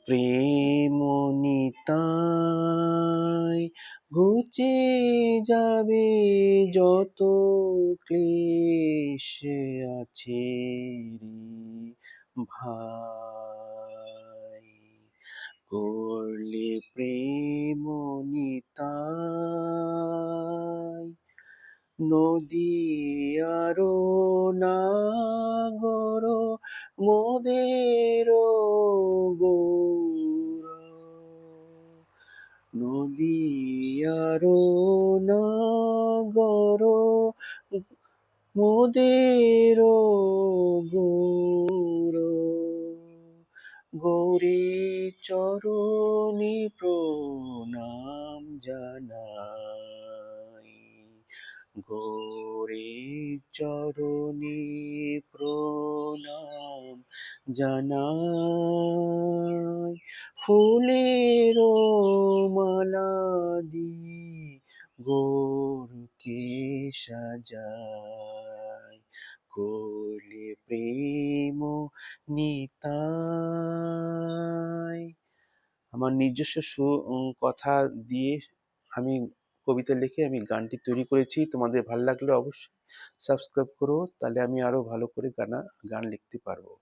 প্রেম নিতাই, ঘুচে যাবে যত ক্লেশ আছে রে ভাই। করলে প্রেম নিতাই, নদী আরো নাগর মোদের গৌর। নদী আরো নাগর মোদের গৌর। গৌরী চরণে প্রণাম জানাই, গৌরী চরণে প্রণাম জানাই। ফুলের মালা দিয়ে গৌরকে সাজাই, করলে প্রেম নিতাই। আমার নিজস্ব কথা দিয়ে আমি কবিতা লিখে আমি গানটি তৈরি করেছি। তোমাদের ভালো লাগলে অবশ্যই সাবস্ক্রাইব করো, তাহলে আমি আরো ভালো করে গান লিখতে পারবো।